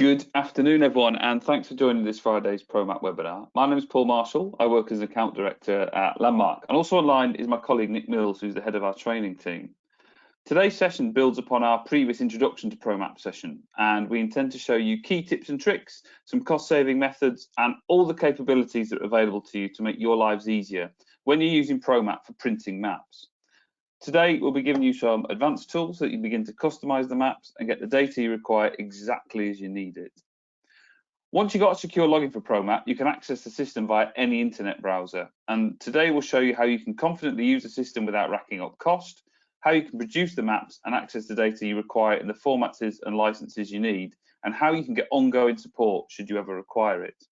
Good afternoon, everyone, and thanks for joining this Friday's Promap webinar. My name is Paul Marshall. I work as an account director at Landmark, and also online is my colleague Nick Mills, who's the head of our training team. Today's session builds upon our previous introduction to Promap session, and we intend to show you key tips and tricks, some cost-saving methods, and all the capabilities that are available to you to make your lives easier when you're using Promap for printing maps. Today, we'll be giving you some advanced tools so that you begin to customize the maps and get the data you require exactly as you need it. Once you've got a secure login for Promap, you can access the system via any internet browser. And today we'll show you how you can confidently use the system without racking up cost, how you can produce the maps and access the data you require in the formats and licenses you need, and how you can get ongoing support should you ever require it.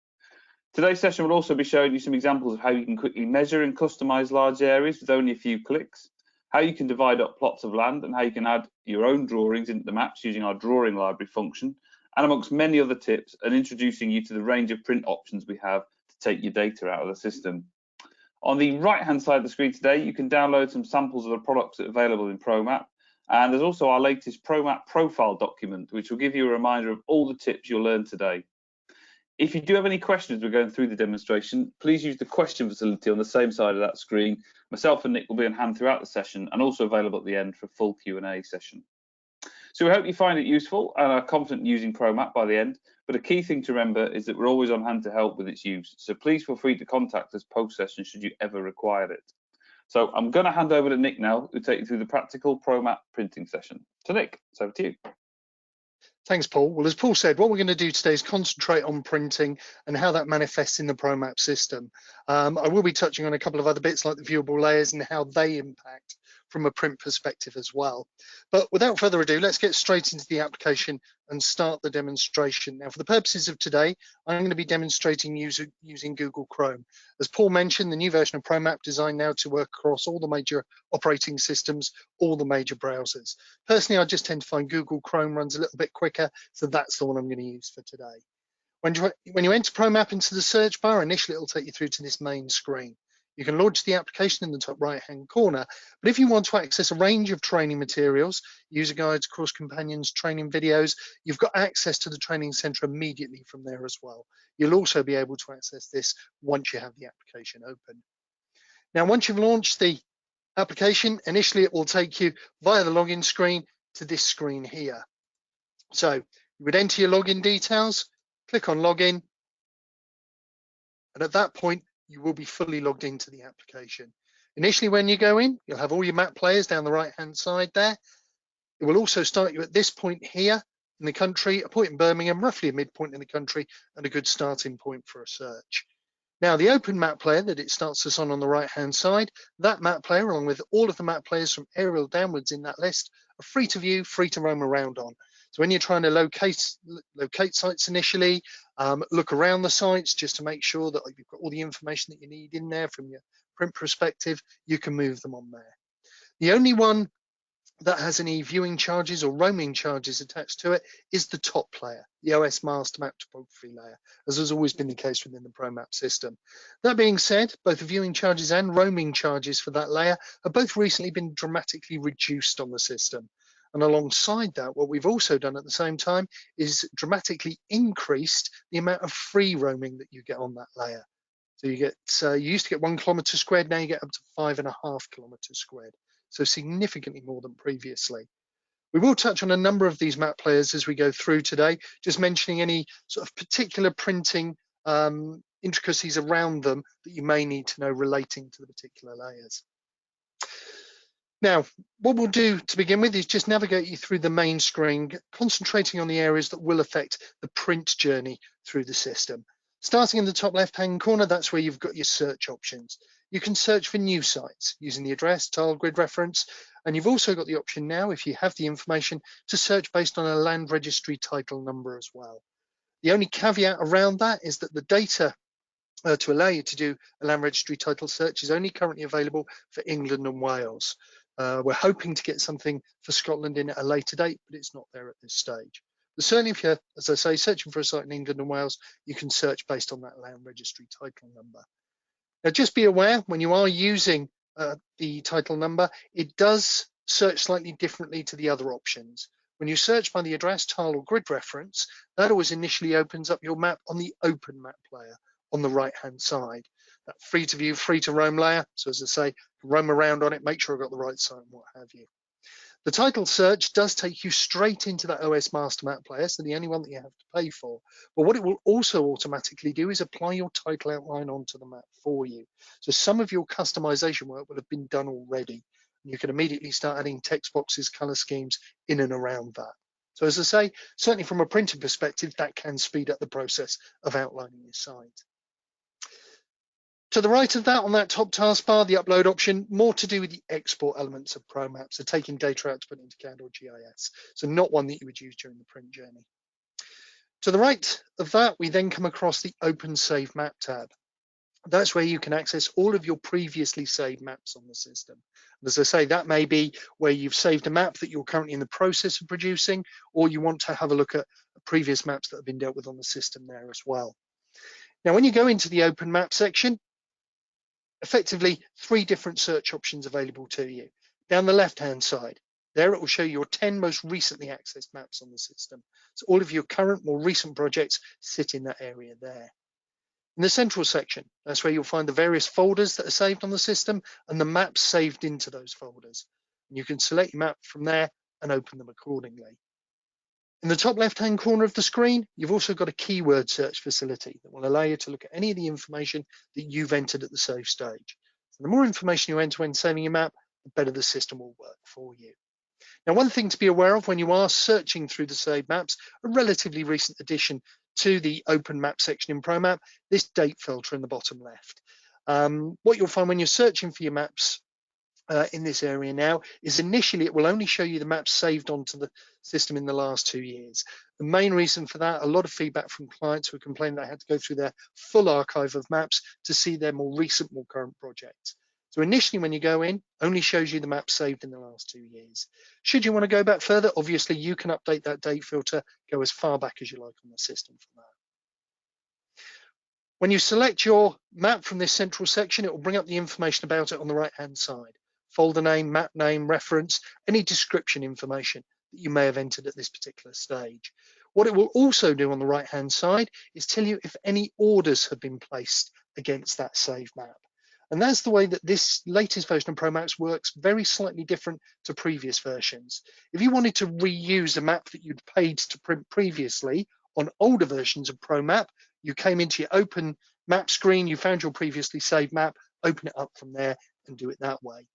Today's session will also be showing you some examples of how you can quickly measure and customize large areas with only a few clicks, how you can divide up plots of land, and how you can add your own drawings into the maps using our drawing library function, and amongst many other tips, and introducing you to the range of print options we have to take your data out of the system. On the right-hand side of the screen today, you can download some samples of the products that are available in Promap, and there's also our latest Promap profile document, which will give you a reminder of all the tips you'll learn today. If you do have any questions as we're going through the demonstration, please use the question facility on the same side of that screen. Myself and Nick will be on hand throughout the session and also available at the end for a full Q&A session. So we hope you find it useful and are confident using Promap by the end, but a key thing to remember is that we're always on hand to help with its use, so please feel free to contact us post-session should you ever require it. So I'm going to hand over to Nick now, who'll take you through the practical Promap printing session. So Nick, it's over to you. Thanks, Paul. Well, as Paul said, what we're going to do today is concentrate on printing and how that manifests in the Promap system. I will be touching on a couple of other bits like the viewable layers and how they impact from a print perspective as well. But without further ado, let's get straight into the application and start the demonstration. Now, for the purposes of today, I'm going to be demonstrating using Google Chrome. As Paul mentioned, the new version of Promap designed now to work across all the major operating systems, all the major browsers. Personally, I just tend to find Google Chrome runs a little bit quicker, so that's the one I'm going to use for today. When you enter Promap into the search bar, initially it'll take you through to this main screen. You can launch the application in the top right-hand corner, but if you want to access a range of training materials, user guides, course companions, training videos, you've got access to the training center immediately from there as well. You'll also be able to access this once you have the application open. Now, once you've launched the application, initially it will take you via the login screen to this screen here. So you would enter your login details, click on login, and at that point, you will be fully logged into the application. Initially, when you go in, you'll have all your map players down the right-hand side there. It will also start you at this point here in the country, a point in Birmingham, roughly a midpoint in the country, and a good starting point for a search. Now, the open map player that it starts us on the right-hand side, that map player, along with all of the map players from aerial downwards in that list, are free to view, free to roam around on. So when you're trying to locate sites initially, look around the sites just to make sure that you've got all the information that you need in there from your print perspective, you can move them on there. The only one that has any viewing charges or roaming charges attached to it is the top player, the OS master map topography layer, as has always been the case within the Promap system. That being said, both the viewing charges and roaming charges for that layer have both recently been dramatically reduced on the system. And alongside that, what we've also done at the same time is dramatically increased the amount of free roaming that you get on that layer. So you used to get 1 kilometre squared, now you get up to 5.5 kilometres squared. So significantly more than previously. We will touch on a number of these map players as we go through today, just mentioning any sort of particular printing intricacies around them that you may need to know relating to the particular layers. Now, what we'll do to begin with is just navigate you through the main screen, concentrating on the areas that will affect the print journey through the system. Starting in the top left-hand corner, that's where you've got your search options. You can search for new sites using the address, tile grid reference, and you've also got the option now, if you have the information, to search based on a land registry title number as well. The only caveat around that is that the data to allow you to do a land registry title search is only currently available for England and Wales. We're hoping to get something for Scotland in at a later date, but it's not there at this stage. But certainly if you're, as I say, searching for a site in England and Wales, you can search based on that land registry title number. Now, just be aware when you are using the title number, it does search slightly differently to the other options. When you search by the address, tile or grid reference, that always initially opens up your map on the Open Map layer on the right-hand side. That free to view, free to roam layer. So as I say, roam around on it, make sure I've got the right site and what have you. The title search does take you straight into that OS master map player, so the only one that you have to pay for. But what it will also automatically do is apply your title outline onto the map for you. So some of your customization work will have been done already. You can immediately start adding text boxes, color schemes in and around that. So as I say, certainly from a printing perspective, that can speed up the process of outlining your site. To the right of that, on that top taskbar, the upload option, more to do with the export elements of Promap, so taking data out to put into CAD or GIS, so not one that you would use during the print journey. To the right of that, we then come across the Open Save Map tab. That's where you can access all of your previously saved maps on the system. And as I say, that may be where you've saved a map that you're currently in the process of producing, or you want to have a look at previous maps that have been dealt with on the system there as well. Now, when you go into the Open Map section, effectively 3 different search options available to you. Down the left-hand side, there it will show your 10 most recently accessed maps on the system. So all of your current, more recent projects sit in that area there. In the central section, that's where you'll find the various folders that are saved on the system and the maps saved into those folders. And you can select your map from there and open them accordingly. In the top left-hand corner of the screen, you've also got a keyword search facility that will allow you to look at any of the information that you've entered at the save stage. So the more information you enter when saving your map, the better the system will work for you. Now, one thing to be aware of when you are searching through the saved maps, a relatively recent addition to the Open Map section in Promap, this date filter in the bottom left. What you'll find when you're searching for your maps in this area now is initially it will only show you the maps saved onto the system in the last 2 years. The main reason for that, a lot of feedback from clients who complained they had to go through their full archive of maps to see their more recent, more current projects. So initially when you go in, only shows you the maps saved in the last 2 years. Should you want to go back further, obviously you can update that date filter, go as far back as you like on the system from that. When you select your map from this central section, it will bring up the information about it on the right-hand side. Folder name, map name, reference, any description information that you may have entered at this particular stage. What it will also do on the right-hand side is tell you if any orders have been placed against that saved map. And that's the way that this latest version of Promap works, very slightly different to previous versions. If you wanted to reuse a map that you'd paid to print previously on older versions of Promap, you came into your Open Map screen, you found your previously saved map, open it up from there and do it that way.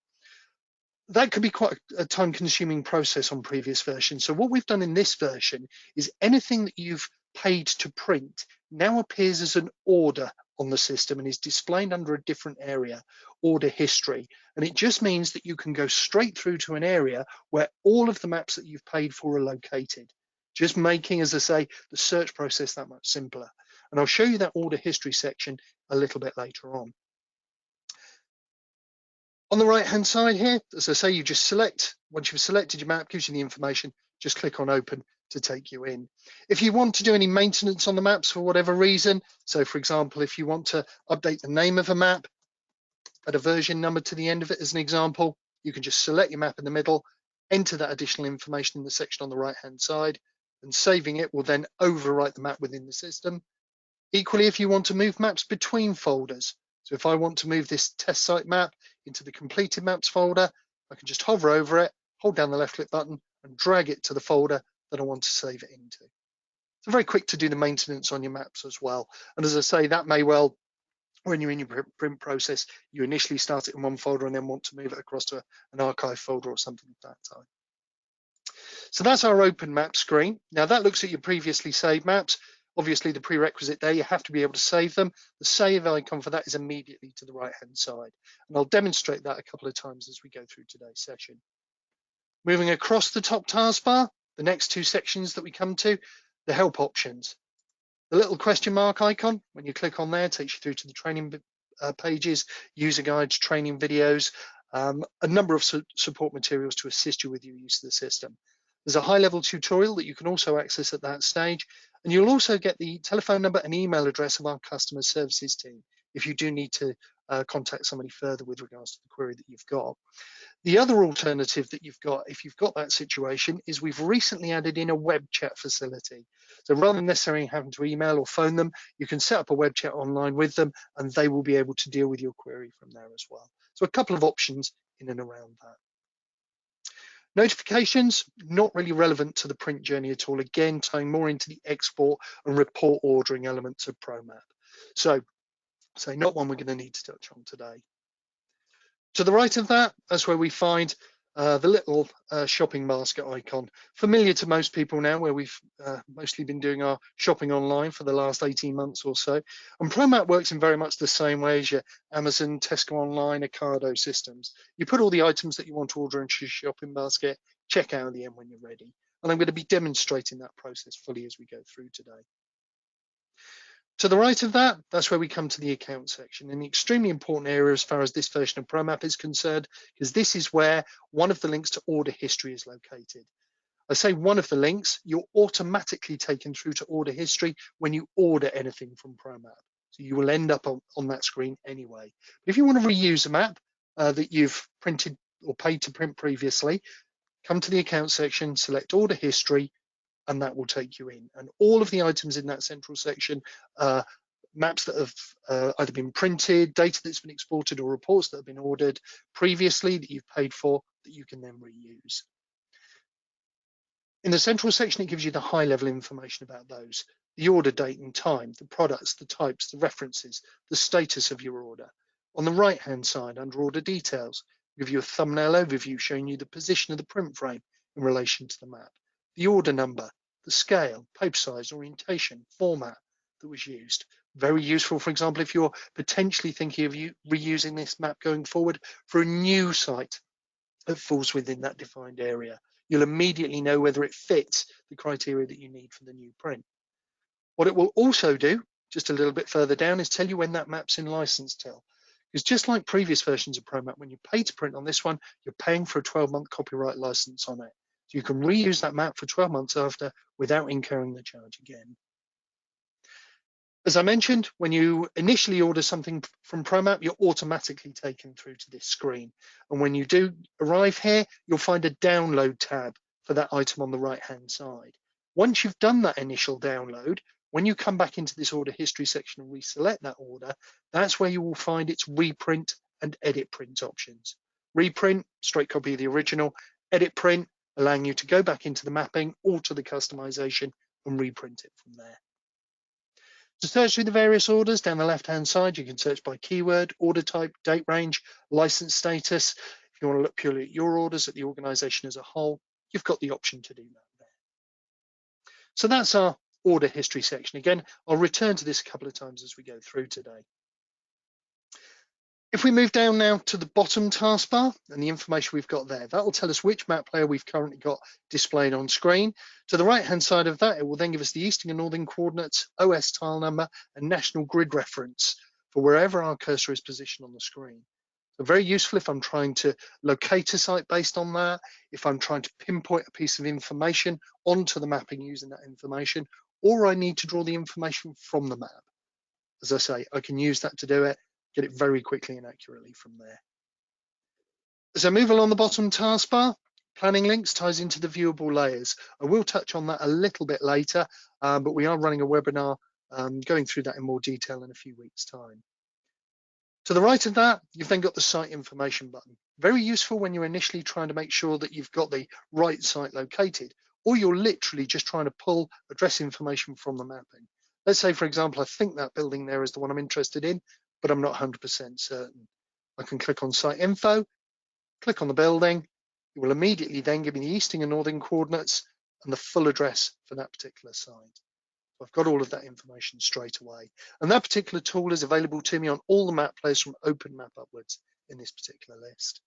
That could be quite a time-consuming process on previous versions. So what we've done in this version is anything that you've paid to print now appears as an order on the system and is displayed under a different area, order history. And it just means that you can go straight through to an area where all of the maps that you've paid for are located, just making, as I say, the search process that much simpler. And I'll show you that order history section a little bit later on. On the right-hand side here, as I say, you just select, once you've selected your map, gives you the information, just click on open to take you in. If you want to do any maintenance on the maps for whatever reason, so for example, if you want to update the name of a map, add a version number to the end of it as an example, you can just select your map in the middle, enter that additional information in the section on the right-hand side, and saving it will then overwrite the map within the system. Equally, if you want to move maps between folders, so if I want to move this test site map into the completed maps folder, I can just hover over it, hold down the left click button and drag it to the folder that I want to save it into. So very quick to do the maintenance on your maps as well. And as I say, that may well, when you're in your print process, you initially start it in one folder and then want to move it across to an archive folder or something at that time. So that's our Open Map screen. Now that looks at your previously saved maps. Obviously, the prerequisite there, you have to be able to save them. The save icon for that is immediately to the right-hand side. And I'll demonstrate that a couple of times as we go through today's session. Moving across the top taskbar, the next 2 sections that we come to, the help options. The little question mark icon, when you click on there, takes you through to the training pages, user guides, training videos, a number of support materials to assist you with your use of the system. There's a high-level tutorial that you can also access at that stage, and you'll also get the telephone number and email address of our customer services team if you do need to contact somebody further with regards to the query that you've got. The other alternative that you've got, if you've got that situation, is we've recently added in a web chat facility. So rather than necessarily having to email or phone them, you can set up a web chat online with them and they will be able to deal with your query from there as well. So a couple of options in and around that. Notifications, not really relevant to the print journey at all. Again, tying more into the export and report ordering elements of Promap. So not one we're going to need to touch on today. To the right of that, that's where we find the little shopping basket icon, familiar to most people now, where we've mostly been doing our shopping online for the last 18 months or so. And Promap works in very much the same way as your Amazon, Tesco Online, Ocado systems. You put all the items that you want to order into your shopping basket, check out at the end when you're ready. And I'm going to be demonstrating that process fully as we go through today. To the right of that, that's where we come to the account section, an extremely important area as far as this version of Promap is concerned, because this is where one of the links to order history is located. I say one of the links, you're automatically taken through to order history when you order anything from Promap. So you will end up on that screen anyway. But if you want to reuse a map that you've printed or paid to print previously, come to the account section, select order history, and that will take you in. And all of the items in that central section are maps that have either been printed, data that's been exported, or reports that have been ordered previously that you've paid for that you can then reuse. In the central section, it gives you the high level information about those, the order date and time, the products, the types, the references, the status of your order. On the right hand side, under order details, give you a thumbnail overview showing you the position of the print frame in relation to the map, the order number, the scale, paper size, orientation, format that was used. Very useful, for example, if you're potentially thinking of reusing this map going forward for a new site that falls within that defined area. You'll immediately know whether it fits the criteria that you need for the new print. What it will also do, just a little bit further down, is tell you when that map's in license till. Because just like previous versions of Promap, when you pay to print on this one, you're paying for a 12-month copyright license on it. So you can reuse that map for 12 months after without incurring the charge again. As I mentioned, when you initially order something from Promap, you're automatically taken through to this screen. And when you do arrive here, you'll find a download tab for that item on the right-hand side. Once you've done that initial download, when you come back into this order history section and reselect that order, that's where you will find its reprint and edit print options. Reprint, straight copy of the original, edit print, allowing you to go back into the mapping, alter the customization, and reprint it from there. To search through the various orders, down the left-hand side, you can search by keyword, order type, date range, license status. If you want to look purely at your orders, at the organization as a whole, you've got the option to do that there. So that's our order history section. Again, I'll return to this a couple of times as we go through today. If we move down now to the bottom taskbar and the information we've got there, that will tell us which map player we've currently got displayed on screen. To the right-hand side of that, it will then give us the eastern and northern coordinates, OS tile number, and national grid reference for wherever our cursor is positioned on the screen. So very useful if I'm trying to locate a site based on that, if I'm trying to pinpoint a piece of information onto the mapping using that information, or I need to draw the information from the map. As I say, I can use that to do it, get it very quickly and accurately from there. As I move along the bottom taskbar, planning links ties into the viewable layers. I will touch on that a little bit later, but we are running a webinar going through that in more detail in a few weeks' time. To the right of that, you've then got the site information button. Very useful when you're initially trying to make sure that you've got the right site located, or you're literally just trying to pull address information from the mapping. Let's say, for example, I think that building there is the one I'm interested in, but I'm not 100% certain. I can click on site info, click on the building. It will immediately then give me the eastern and northern coordinates and the full address for that particular site. So I've got all of that information straight away. And that particular tool is available to me on all the map players from OpenMap upwards in this particular list.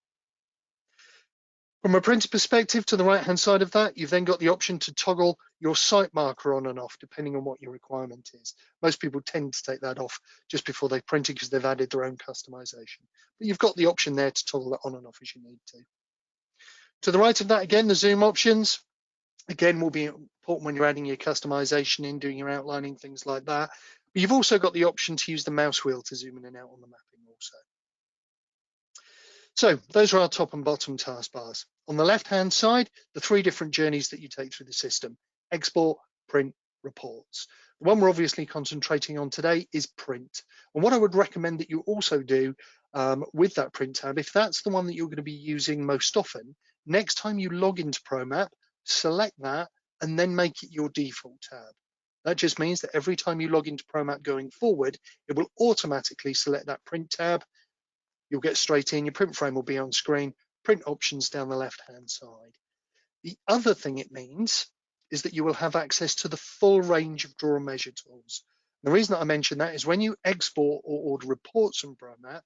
From a printer perspective, to the right-hand side of that, you've then got the option to toggle your site marker on and off, depending on what your requirement is. Most people tend to take that off just before they print it because they've added their own customization. But you've got the option there to toggle that on and off as you need to. To the right of that, again, the zoom options. Again, will be important when you're adding your customization in, doing your outlining, things like that. You've also got the option to use the mouse wheel to zoom in and out on the mapping also. So those are our top and bottom taskbars. On the left-hand side, the three different journeys that you take through the system: export, print, reports. The one we're obviously concentrating on today is print. And what I would recommend that you also do with that print tab, if that's the one that you're going to be using most often, next time you log into Promap, select that and then make it your default tab. That just means that every time you log into Promap going forward, it will automatically select that print tab. You'll get straight in, your print frame will be on screen, print options down the left-hand side. The other thing it means is that you will have access to the full range of draw and measure tools. The reason that I mention that is when you export or order reports from Promap,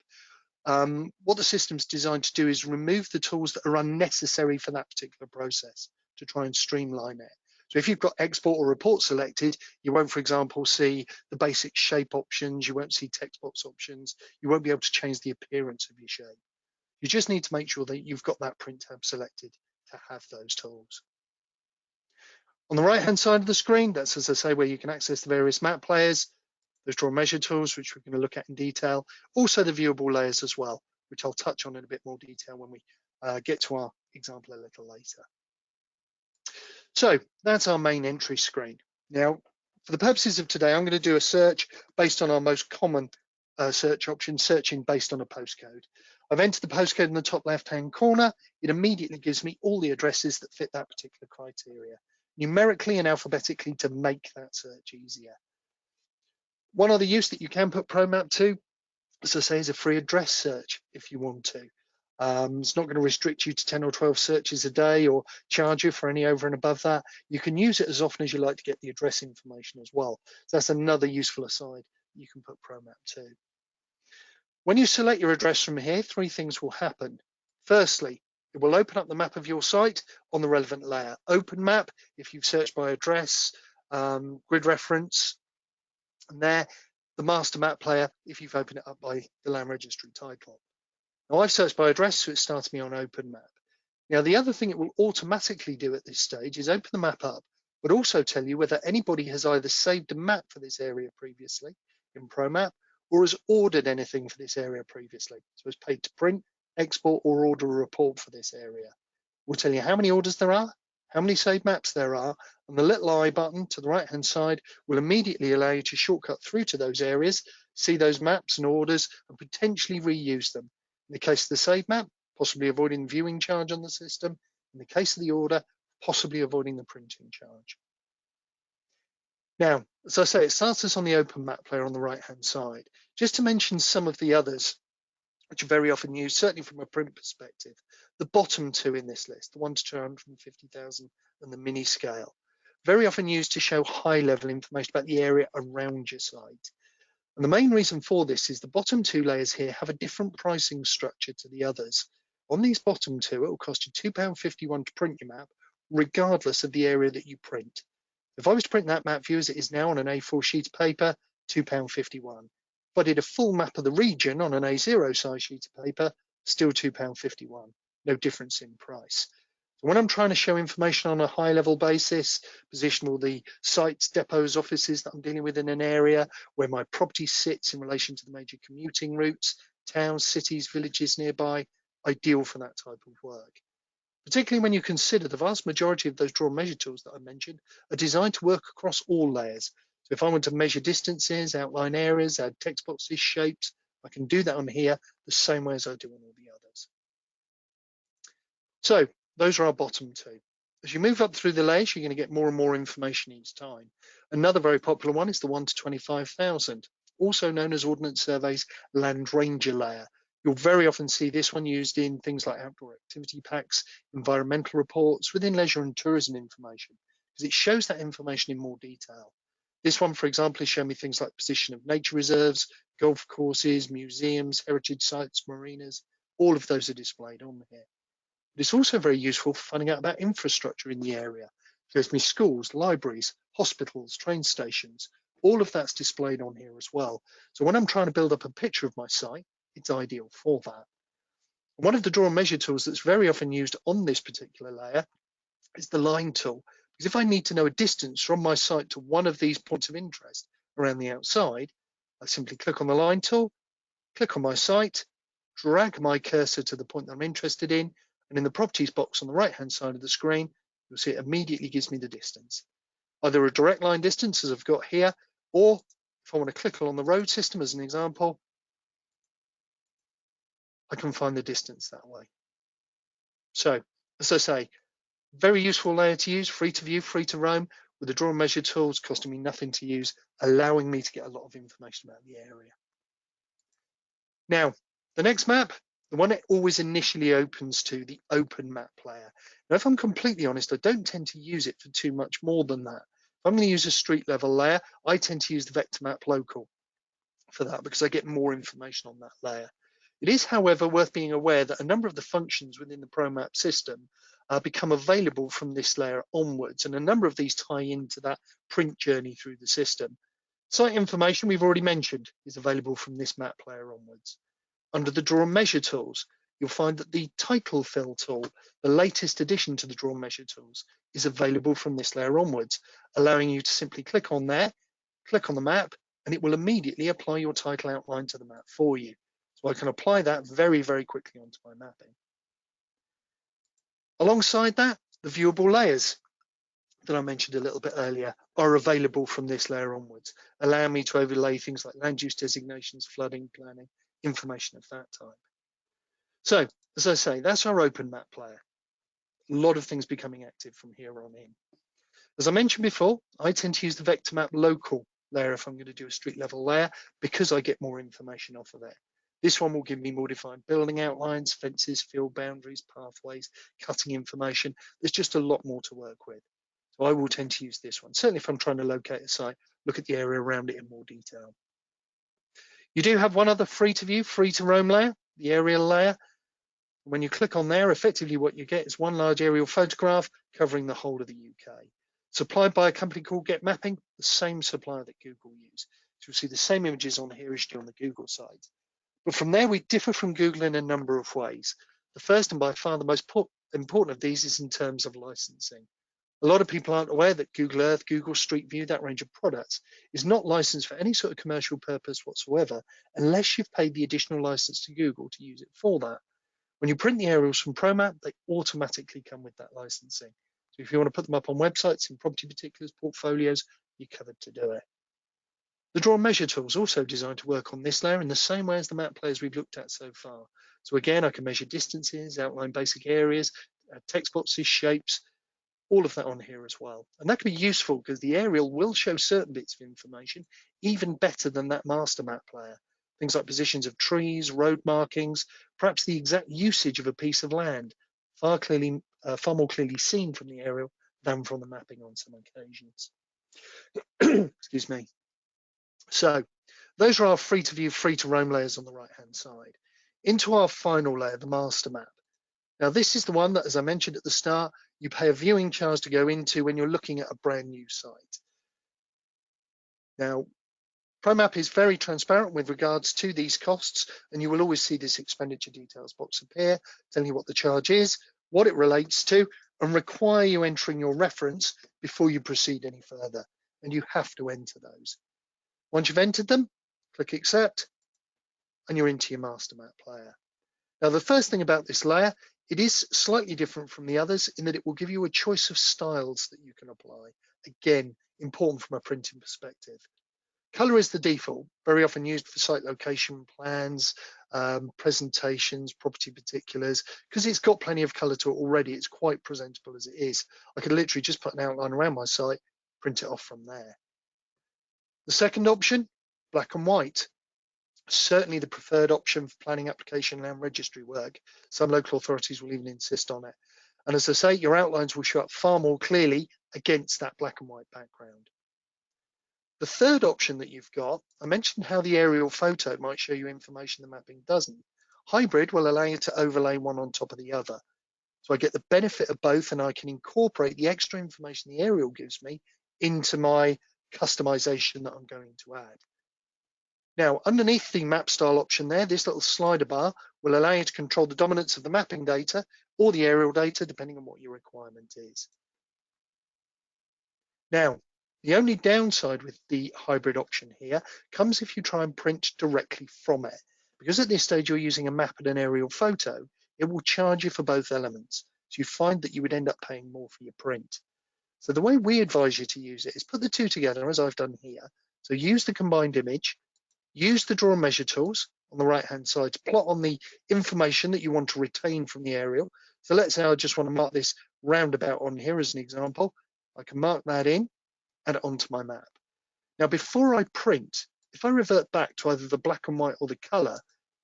what the system's designed to do is remove the tools that are unnecessary for that particular process to try and streamline it. So if you've got export or report selected, you won't, for example, see the basic shape options, you won't see text box options, you won't be able to change the appearance of your shape. You just need to make sure that you've got that print tab selected to have those tools. On the right-hand side of the screen, that's, as I say, where you can access the various map players, those draw and measure tools, which we're going to look at in detail, also the viewable layers as well, which I'll touch on in a bit more detail when we get to our example a little later. So that's our main entry screen. Now, for the purposes of today, I'm going to do a search based on our most common search option, searching based on a postcode. I've entered the postcode in the top left-hand corner. It immediately gives me all the addresses that fit that particular criteria, numerically and alphabetically, to make that search easier. One other use that you can put Promap to, as I say, is a free address search if you want to. It's not going to restrict you to 10 or 12 searches a day or charge you for any over and above that. You can use it as often as you like to get the address information as well. So that's another useful aside you can put Promap to. When you select your address from here, three things will happen. Firstly, it will open up the map of your site on the relevant layer. Open map if you've searched by address, grid reference, and there, the master map player if you've opened it up by the land registry title. Now I've searched by address, so it starts me on open map. Now the other thing it will automatically do at this stage is open the map up, but also tell you whether anybody has either saved a map for this area previously in Promap or has ordered anything for this area previously. So it's paid to print, export or order a report for this area. We'll tell you how many orders there are, how many saved maps there are, and the little I button to the right-hand side will immediately allow you to shortcut through to those areas, see those maps and orders, and potentially reuse them. In the case of the save map, possibly avoiding viewing charge on the system. In the case of the order, possibly avoiding the printing charge. Now, as I say, it starts us on the open map player on the right-hand side. Just to mention some of the others, which are very often used, certainly from a print perspective. The bottom two in this list, the 1 to 250,000 and the mini scale, very often used to show high-level information about the area around your site. And the main reason for this is the bottom two layers here have a different pricing structure to the others. On these bottom two, it will cost you £2.51 to print your map, regardless of the area that you print. If I was to print that map view as it is now on an A4 sheet of paper, £2.51. If I did a full map of the region on an A0 size sheet of paper, still £2.51. No difference in price. So when I'm trying to show information on a high level basis, position all the sites, depots, offices that I'm dealing with in an area, where my property sits in relation to the major commuting routes, towns, cities, villages nearby, ideal for that type of work. Particularly when you consider the vast majority of those draw and measure tools that I mentioned are designed to work across all layers. So if I want to measure distances, outline areas, add text boxes, shapes, I can do that on here the same way as I do on all the others. So those are our bottom two. As you move up through the layers, you're going to get more and more information each time. Another very popular one is the 1 to 25,000, also known as Ordnance Survey's Land Ranger layer. You'll very often see this one used in things like outdoor activity packs, environmental reports, within leisure and tourism information, because it shows that information in more detail. This one, for example, is showing me things like position of nature reserves, golf courses, museums, heritage sites, marinas. All of those are displayed on here. But it's also very useful for finding out about infrastructure in the area. It shows me schools, libraries, hospitals, train stations. All of that's displayed on here as well. So when I'm trying to build up a picture of my site, it's ideal for that. One of the draw and measure tools that's very often used on this particular layer is the line tool. Because if I need to know a distance from my site to one of these points of interest, around the outside, I simply click on the line tool, click on my site, drag my cursor to the point that I'm interested in, and in the properties box on the right-hand side of the screen, you'll see it immediately gives me the distance. Either a direct line distance, as I've got here, or if I want to click on the road system as an example, I can find the distance that way. So, as I say, very useful layer to use, free to view, free to roam, with the draw and measure tools costing me nothing to use, allowing me to get a lot of information about the area. Now, the next map, the one it always initially opens to, the open map layer. Now, if I'm completely honest, I don't tend to use it for too much more than that. If I'm going to use a street level layer, I tend to use the vector map local for that because I get more information on that layer. It is, however, worth being aware that a number of the functions within the Promap system become available from this layer onwards, and a number of these tie into that print journey through the system. Site information we've already mentioned is available from this map layer onwards. Under the draw and measure tools, you'll find that the title fill tool, the latest addition to the draw and measure tools, is available from this layer onwards, allowing you to simply click on there, click on the map, and it will immediately apply your title outline to the map for you. So I can apply that very, very quickly onto my mapping. Alongside that, the viewable layers that I mentioned a little bit earlier are available from this layer onwards, allowing me to overlay things like land use designations, flooding, planning, information of that type. So, as I say, that's our open map layer. A lot of things becoming active from here on in. As I mentioned before, I tend to use the vector map local layer if I'm going to do a street level layer because I get more information off of there. This one will give me more defined building outlines, fences, field boundaries, pathways, cutting information. There's just a lot more to work with. So I will tend to use this one. Certainly if I'm trying to locate a site, look at the area around it in more detail. You do have one other free to view, free to roam layer, the aerial layer. When you click on there, effectively what you get is one large aerial photograph covering the whole of the UK. Supplied by a company called Get Mapping, the same supplier that Google use. So you'll see the same images on here as you do on the Google site. But from there, we differ from Google in a number of ways. The first and by far the most important of these is in terms of licensing. A lot of people aren't aware that Google Earth, Google Street View, that range of products is not licensed for any sort of commercial purpose whatsoever, unless you've paid the additional license to Google to use it for that. When you print the aerials from Promap, they automatically come with that licensing. So if you want to put them up on websites, in property particulars, portfolios, you're covered to do it. The draw and measure tool is also designed to work on this layer in the same way as the map layers we've looked at so far. So again, I can measure distances, outline basic areas, text boxes, shapes, all of that on here as well. And that can be useful because the aerial will show certain bits of information even better than that master map layer. Things like positions of trees, road markings, perhaps the exact usage of a piece of land, far more clearly seen from the aerial than from the mapping on some occasions. Excuse me. So those are our free to view, free to roam layers on the right hand side. Into our final layer, the master map. Now this is the one that, as I mentioned at the start, you pay a viewing charge to go into when you're looking at a brand new site. Now, Promap is very transparent with regards to these costs, and you will always see this expenditure details box appear, telling you what the charge is, what it relates to, and require you entering your reference before you proceed any further. And you have to enter those. Once you've entered them, click accept, and you're into your master map layer. Now, the first thing about this layer, it is slightly different from the others in that it will give you a choice of styles that you can apply. Again, important from a printing perspective. Color is the default, very often used for site location plans, presentations, property particulars, because it's got plenty of color to it already. It's quite presentable as it is. I could literally just put an outline around my site, print it off from there. The second option, black and white. Certainly the preferred option for planning application and land registry work. Some local authorities will even insist on it. And as I say, your outlines will show up far more clearly against that black and white background. The third option that you've got, I mentioned how the aerial photo might show you information the mapping doesn't. Hybrid will allow you to overlay one on top of the other. So I get the benefit of both, and I can incorporate the extra information the aerial gives me into my customization that I'm going to add. Now, underneath the map style option there, this little slider bar will allow you to control the dominance of the mapping data or the aerial data, depending on what your requirement is. Now, The only downside with the hybrid option here comes if you try and print directly from it. Because at this stage you're using a map and an aerial photo, it will charge you for both elements. So you find that you would end up paying more for your print. So the way we advise you to use it is put the two together as I've done here. So use the combined image, use the draw and measure tools on the right hand side to plot on the information that you want to retain from the aerial. So let's say I just want to mark this roundabout on here as an example. I can mark that in, add it onto my map. Now before I print, if I revert back to either the black and white or the color,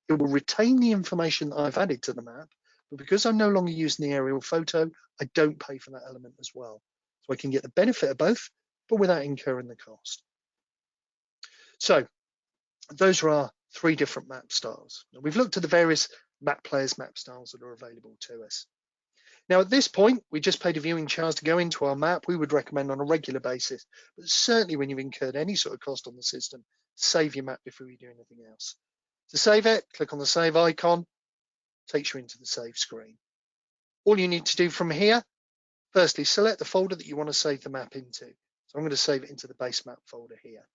it will retain the information that I've added to the map, but because I'm no longer using the aerial photo, I don't pay for that element as well. So I can get the benefit of both, but without incurring the cost. So those are our three different map styles. Now, we've looked at the various map players, map styles that are available to us. Now at this point, we just paid a viewing charge to go into our map. We would recommend on a regular basis, but certainly when you've incurred any sort of cost on the system, save your map before you do anything else. To save it, click on the save icon, takes you into the save screen. All you need to do from here, firstly, select the folder that you want to save the map into. So I'm going to save it into the base map folder here.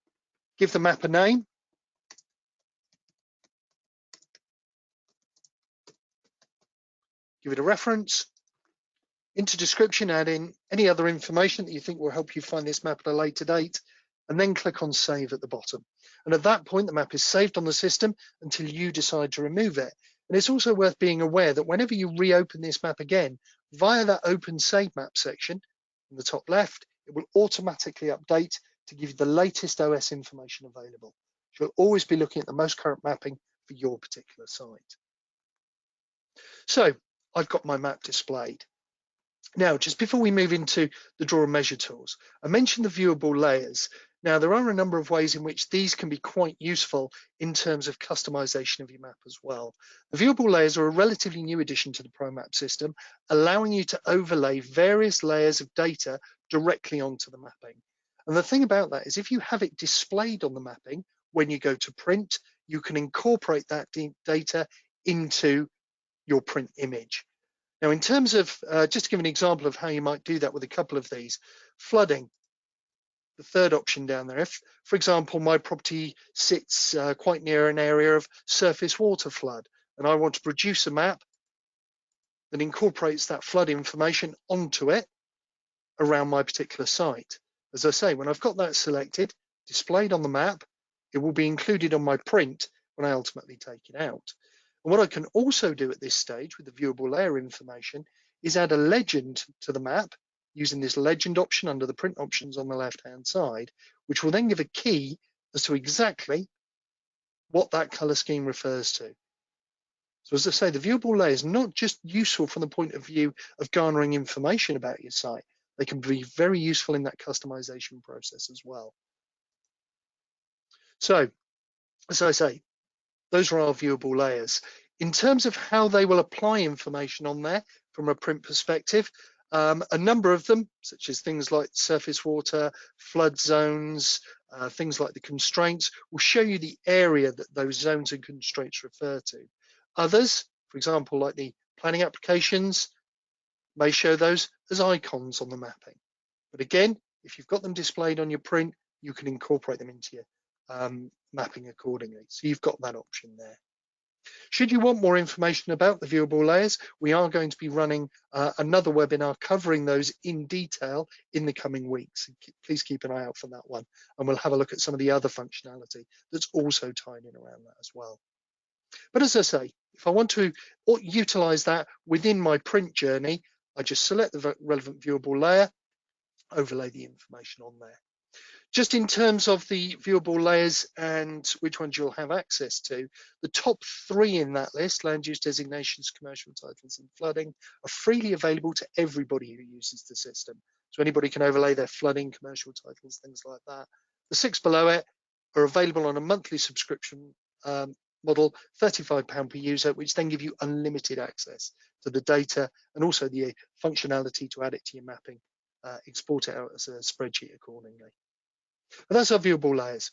Give the map a name. Give it a reference. Into description, add in any other information that you think will help you find this map at a later date, and then click on save at the bottom. And at that point, the map is saved on the system until you decide to remove it. And it's also worth being aware that whenever you reopen this map again, via that open save map section in the top left, it will automatically update to give you the latest OS information available. So you'll always be looking at the most current mapping for your particular site. So I've got my map displayed. Now, just before we move into the draw and measure tools, I mentioned the viewable layers. Now, there are a number of ways in which these can be quite useful in terms of customization of your map as well. The viewable layers are a relatively new addition to the Promap system, allowing you to overlay various layers of data directly onto the mapping. And the thing about that is if you have it displayed on the mapping, when you go to print, you can incorporate that data into your print image. Now, in terms of, just to give an example of how you might do that with a couple of these, flooding, the third option down there. If, for example, my property sits quite near an area of surface water flood, and I want to produce a map that incorporates that flood information onto it around my particular site. As I say, when I've got that selected, displayed on the map, it will be included on my print when I ultimately take it out. And what I can also do at this stage with the viewable layer information is add a legend to the map using this legend option under the print options on the left-hand side, which will then give a key as to exactly what that color scheme refers to. So as I say, the viewable layer is not just useful from the point of view of garnering information about your site, they can be very useful in that customization process as well. So, as I say, those are our viewable layers. In terms of how they will apply information on there from a print perspective, a number of them, such as things like surface water, flood zones, things like the constraints, will show you the area that those zones and constraints refer to. Others, for example, like the planning applications, may show those as icons on the mapping. But again, if you've got them displayed on your print, you can incorporate them into your mapping accordingly. So you've got that option there. Should you want more information about the viewable layers, we are going to be running another webinar covering those in detail in the coming weeks. Please keep an eye out for that one, and we'll have a look at some of the other functionality that's also tied in around that as well. But as I say, if I want to utilize that within my print journey, I just select the relevant viewable layer, overlay the information on there. Just in terms of the viewable layers and which ones you'll have access to, the top three in that list, land use designations, commercial titles and flooding, are freely available to everybody who uses the system. So anybody can overlay their flooding, commercial titles, things like that. The six below it are available on a monthly subscription model, £35 per user, which then give you unlimited access to the data and also the functionality to add it to your mapping, export it out as a spreadsheet accordingly. But that's our viewable layers.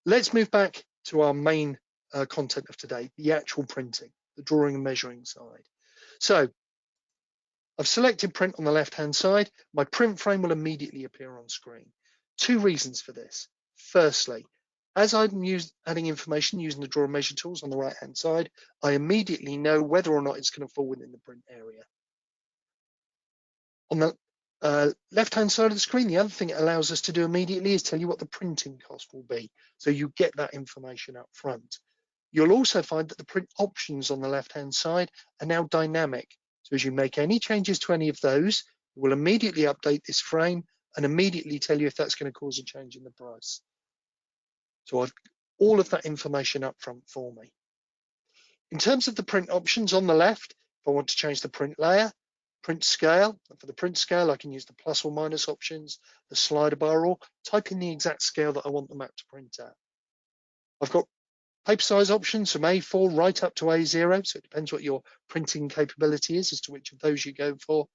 Let's move back to our main content of today, the actual printing, the drawing and measuring side. So I've selected print on the left-hand side. My print frame will immediately appear on screen. Two reasons for this. Firstly, as I'm adding information using the draw and measure tools on the right-hand side, I immediately know whether or not it's going to fall within the print area. On the left-hand side of the screen, the other thing it allows us to do immediately is tell you what the printing cost will be. So you get that information up front. You'll also find that the print options on the left-hand side are now dynamic. So as you make any changes to any of those, it will immediately update this frame and immediately tell you if that's going to cause a change in the price. So I've all of that information up front for me. In terms of the print options on the left, if I want to change the print layer, print scale, and for the print scale, I can use the plus or minus options, the slider bar, or type in the exact scale that I want the map to print at. I've got paper size options from A4 right up to A0, so it depends what your printing capability is as to which of those you go for.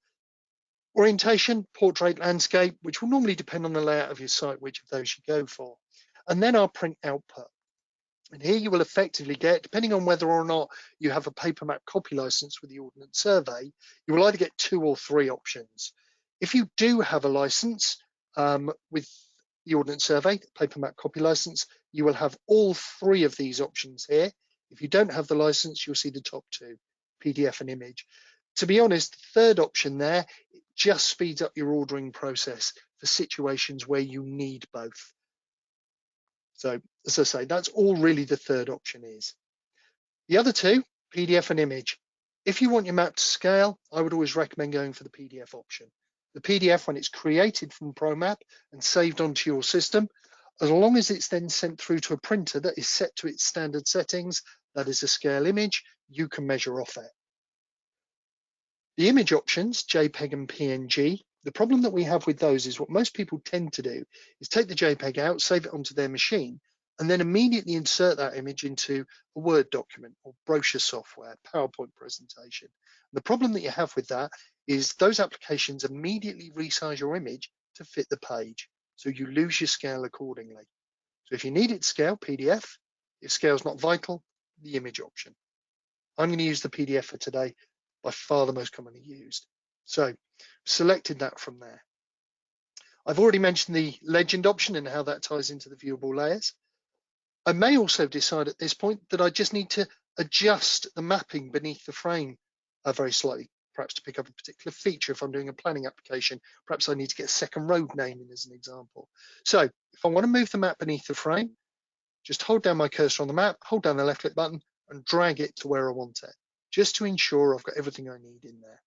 Orientation, portrait, landscape, which will normally depend on the layout of your site, which of those you go for. And then our print output. And here you will effectively get, depending on whether or not you have a paper map copy license with the Ordnance Survey, you will either get 2 or 3 options. If you do have a license with the Ordnance Survey, paper map copy license, you will have all 3 of these options here. If you don't have the license, you'll see the top 2, PDF and image. To be honest, the third option there, it just speeds up your ordering process for situations where you need both. So as I say, that's all really the third option is. The other 2, PDF and image. If you want your map to scale, I would always recommend going for the PDF option. The PDF, when it's created from Promap and saved onto your system, as long as it's then sent through to a printer that is set to its standard settings, that is a scale image, you can measure off it. The image options, JPEG and PNG, the problem that we have with those is what most people tend to do is take the JPEG out, save it onto their machine, and then immediately insert that image into a Word document or brochure software, PowerPoint presentation. And the problem that you have with that is those applications immediately resize your image to fit the page. So you lose your scale accordingly. So if you need it to scale, PDF. If scale's not vital, the image option. I'm going to use the PDF for today, by far the most commonly used. So selected that from there. I've already mentioned the legend option and how that ties into the viewable layers. I may also decide at this point that I just need to adjust the mapping beneath the frame very slightly, perhaps to pick up a particular feature if I'm doing a planning application. Perhaps I need to get a second road name in as an example. So if I want to move the map beneath the frame, just hold down my cursor on the map, hold down the left click button and drag it to where I want it, just to ensure I've got everything I need in there.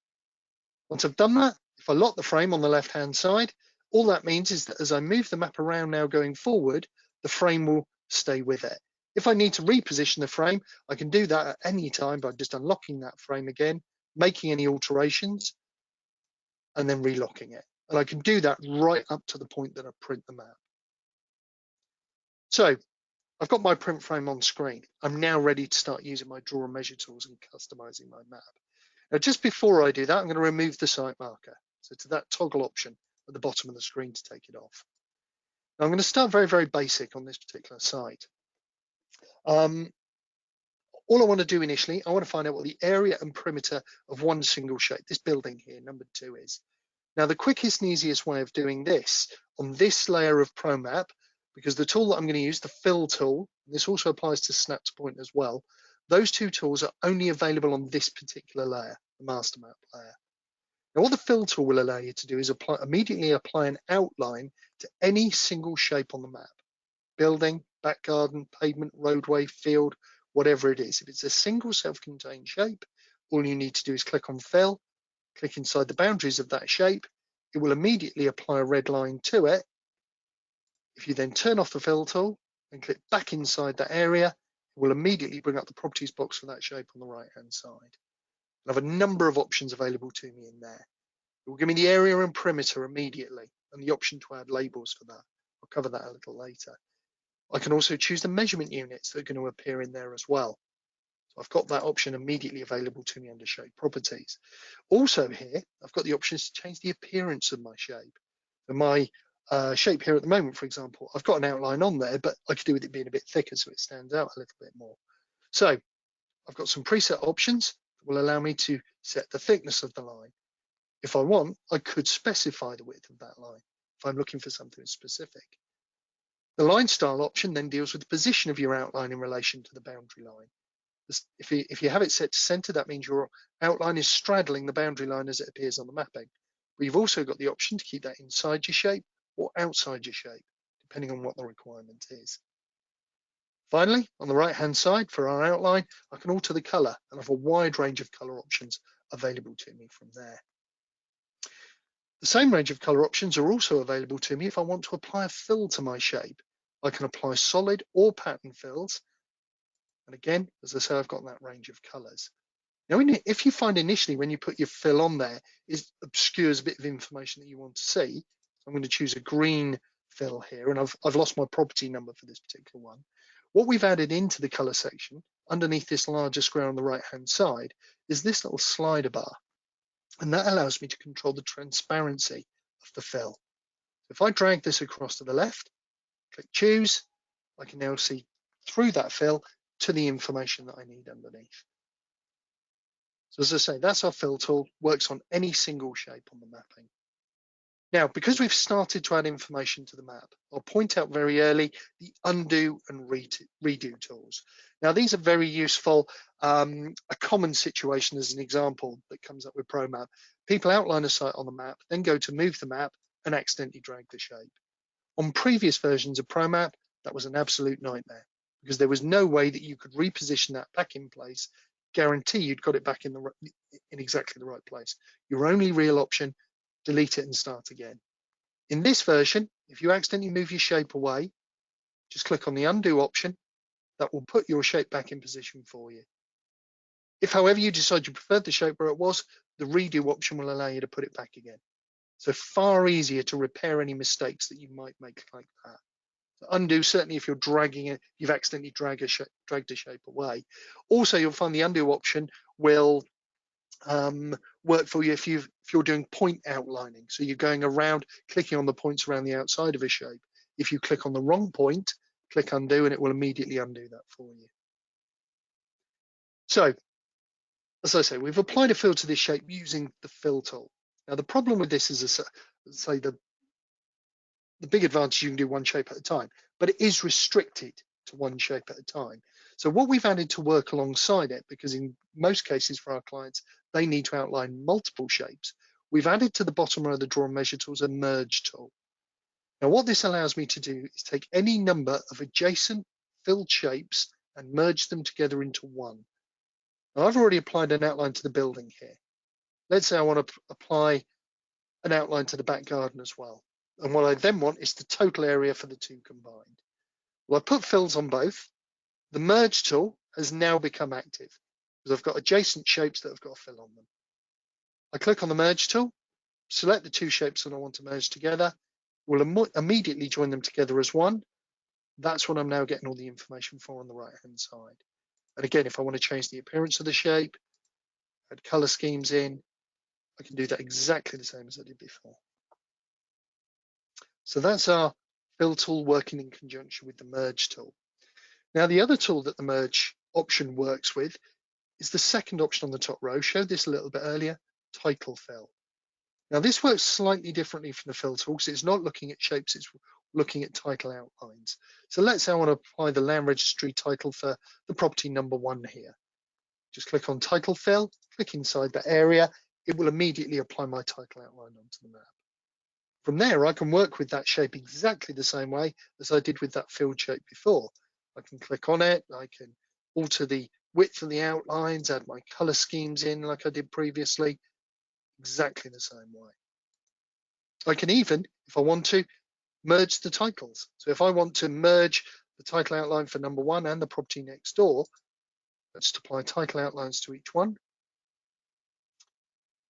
Once I've done that, if I lock the frame on the left-hand side, all that means is that as I move the map around now going forward, the frame will stay with it. If I need to reposition the frame, I can do that at any time by just unlocking that frame again, making any alterations, and then relocking it. And I can do that right up to the point that I print the map. So I've got my print frame on screen. I'm now ready to start using my draw and measure tools and customizing my map. Now, just before I do that, I'm going to remove the site marker. So to that toggle option at the bottom of the screen to take it off. Now I'm going to start very, very basic on this particular site. All I want to do initially, I want to find out what the area and perimeter of one single shape, this building here, number 2 is. Now, the quickest and easiest way of doing this on this layer of Promap, because the tool that I'm going to use, the fill tool, and this also applies to snap to point as well, those 2 tools are only available on this particular layer, the master map layer. Now, what the fill tool will allow you to do is immediately apply an outline to any single shape on the map. Building, back garden, pavement, roadway, field, whatever it is. If it's a single self-contained shape, all you need to do is click on fill, click inside the boundaries of that shape. It will immediately apply a red line to it. If you then turn off the fill tool and click back inside that area, it will immediately bring up the properties box for that shape on the right-hand side. I have a number of options available to me in there. It will give me the area and perimeter immediately and the option to add labels for that. I'll cover that a little later. I can also choose the measurement units that are going to appear in there as well. So I've got that option immediately available to me under shape properties. Also here, I've got the options to change the appearance of my shape. And my shape here at the moment, for example, I've got an outline on there, but I could do with it being a bit thicker so it stands out a little bit more. So I've got some preset options that will allow me to set the thickness of the line. If I want, I could specify the width of that line. if I'm looking for something specific. The line style option then deals with the position of your outline in relation to the boundary line. If you have it set to center, that means your outline is straddling the boundary line as it appears on the mapping. But you've also got the option to keep that inside your shape or outside your shape, depending on what the requirement is. Finally, on the right-hand side for our outline, I can alter the color and have a wide range of color options available to me from there. The same range of color options are also available to me if I want to apply a fill to my shape. I can apply solid or pattern fills. And again, as I say, I've got that range of colors. Now, if you find initially when you put your fill on there, it obscures a bit of information that you want to see, I'm going to choose a green fill here, and I've lost my property number for this particular one. What we've added into the color section underneath this larger square on the right-hand side is this little slider bar, and that allows me to control the transparency of the fill. If I drag this across to the left, click choose, I can now see through that fill to the information that I need underneath. So as I say, that's our fill tool, works on any single shape on the mapping. Now, because we've started to add information to the map, I'll point out very early the undo and redo tools. Now, these are very useful. A common situation as an example that comes up with Promap. People outline a site on the map, then go to move the map and accidentally drag the shape. On previous versions of Promap, that was an absolute nightmare because there was no way that you could reposition that back in place, guarantee you'd got it back in exactly the right place. Your only real option, delete it and start again. In this version, if you accidentally move your shape away, just click on the undo option. That will put your shape back in position for you. If, however, you decide you preferred the shape where it was, the redo option will allow you to put it back again. So far easier to repair any mistakes that you might make like that. So undo, certainly if you're dragging it, you've accidentally dragged a shape away. Also, you'll find the undo option will work for you if you're doing point outlining. So you're going around, clicking on the points around the outside of a shape. If you click on the wrong point, click undo and it will immediately undo that for you. So, as I say, we've applied a fill to this shape using the fill tool. Now the problem with this is, say, the big advantage, you can do one shape at a time, but it is restricted to one shape at a time. So what we've added to work alongside it, because in most cases for our clients, they need to outline multiple shapes, we've added to the bottom row of the draw and measure tools a merge tool. Now what this allows me to do is take any number of adjacent filled shapes and merge them together into one. Now I've already applied an outline to the building here. Let's say I want to apply an outline to the back garden as well. And what I then want is the total area for the two combined. Well, I put fills on both. The merge tool has now become active because I've got adjacent shapes that have got a fill on them. I click on the merge tool, select the two shapes that I want to merge together. We'll immediately join them together as one. That's what I'm now getting all the information for on the right-hand side. And again, if I want to change the appearance of the shape, add color schemes in, I can do that exactly the same as I did before. So that's our fill tool working in conjunction with the merge tool. Now, the other tool that the merge option works with is the second option on the top row. Showed this a little bit earlier, title fill. Now, this works slightly differently from the fill tool because it's not looking at shapes, it's looking at title outlines. So let's say I want to apply the land registry title for the property number 1 here. Just click on title fill, click inside that area. It will immediately apply my title outline onto the map. From there, I can work with that shape exactly the same way as I did with that filled shape before. I can click on it, I can alter the width of the outlines, add my color schemes in like I did previously, exactly the same way. I can even, if I want to, merge the titles. So if I want to merge the title outline for number 1 and the property next door, let's apply title outlines to each one,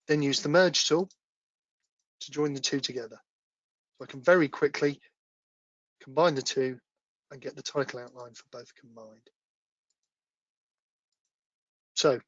then use the merge tool to join the two together. So I can very quickly combine the two and get the title outline for both combined. So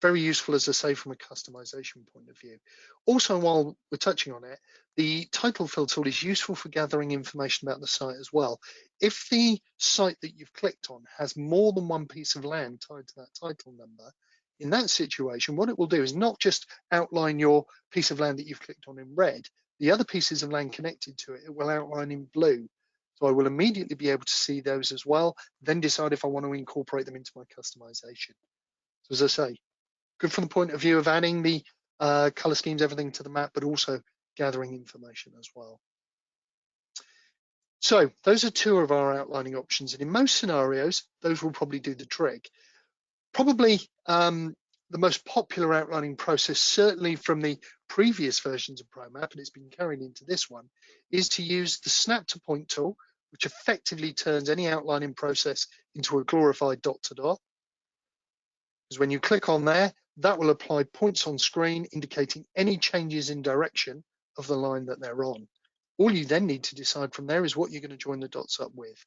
very useful, as I say, from a customization point of view. Also, while we're touching on it, the title fill tool is useful for gathering information about the site as well. If the site that you've clicked on has more than one piece of land tied to that title number, in that situation, what it will do is not just outline your piece of land that you've clicked on in red, the other pieces of land connected to it, it will outline in blue. So I will immediately be able to see those as well, then decide if I want to incorporate them into my customization. So as I say, good from the point of view of adding the color schemes, everything to the map, but also gathering information as well. So those are two of our outlining options. And in most scenarios, those will probably do the trick. Probably the most popular outlining process, certainly from the previous versions of Promap, and it's been carried into this one, is to use the snap to point tool, which effectively turns any outlining process into a glorified dot to dot. Because when you click on there, that will apply points on screen indicating any changes in direction of the line that they're on. All you then need to decide from there is what you're going to join the dots up with.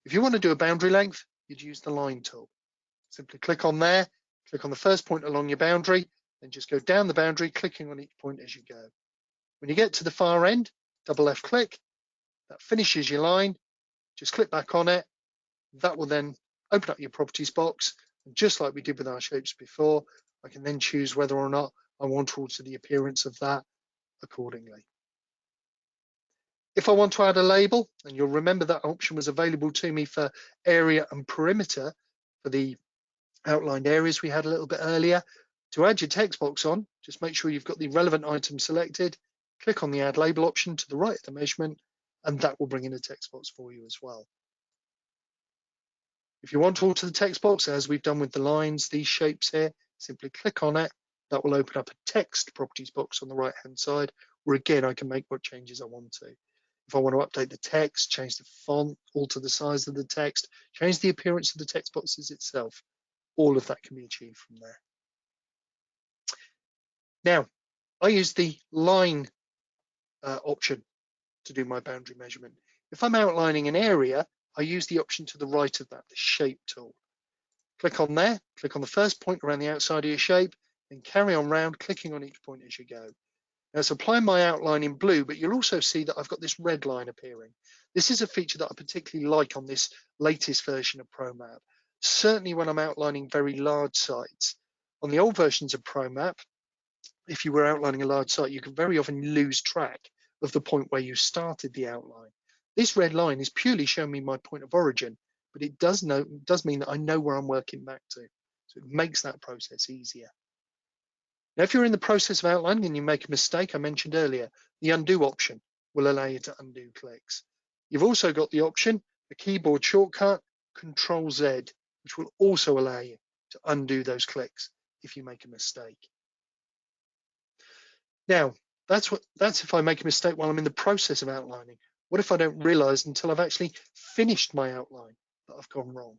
If you want to do a boundary length, you'd use the line tool. Simply click on there, click on the first point along your boundary, then just go down the boundary, clicking on each point as you go. When you get to the far end, double left click, that finishes your line, just click back on it. That will then open up your properties box. And just like we did with our shapes before, I can then choose whether or not I want to alter the appearance of that accordingly. If I want to add a label, and you'll remember that option was available to me for area and perimeter for the outlined areas we had a little bit earlier. To add your text box on, just make sure you've got the relevant item selected, click on the add label option to the right of the measurement, and that will bring in a text box for you as well. If you want to alter the text box, as we've done with the lines, these shapes here, simply click on it. That will open up a text properties box on the right hand side, where again, I can make what changes I want to. If I want to update the text, change the font, alter the size of the text, change the appearance of the text boxes itself, all of that can be achieved from there. Now, I use the line option to do my boundary measurement. If I'm outlining an area, I use the option to the right of that, the shape tool. Click on there, click on the first point around the outside of your shape, then carry on round, clicking on each point as you go. Now it's applying my outline in blue, but you'll also see that I've got this red line appearing. This is a feature that I particularly like on this latest version of Promap. Certainly when I'm outlining very large sites. On the old versions of Promap, if you were outlining a large site, you could very often lose track of the point where you started the outline. This red line is purely showing me my point of origin, but it does mean that I know where I'm working back to. So it makes that process easier. Now, if you're in the process of outlining and you make a mistake, I mentioned earlier, the undo option will allow you to undo clicks. You've also got the option, the keyboard shortcut, Control-Z, which will also allow you to undo those clicks if you make a mistake. Now, that's if I make a mistake while I'm in the process of outlining. What if I don't realize until I've actually finished my outline that I've gone wrong?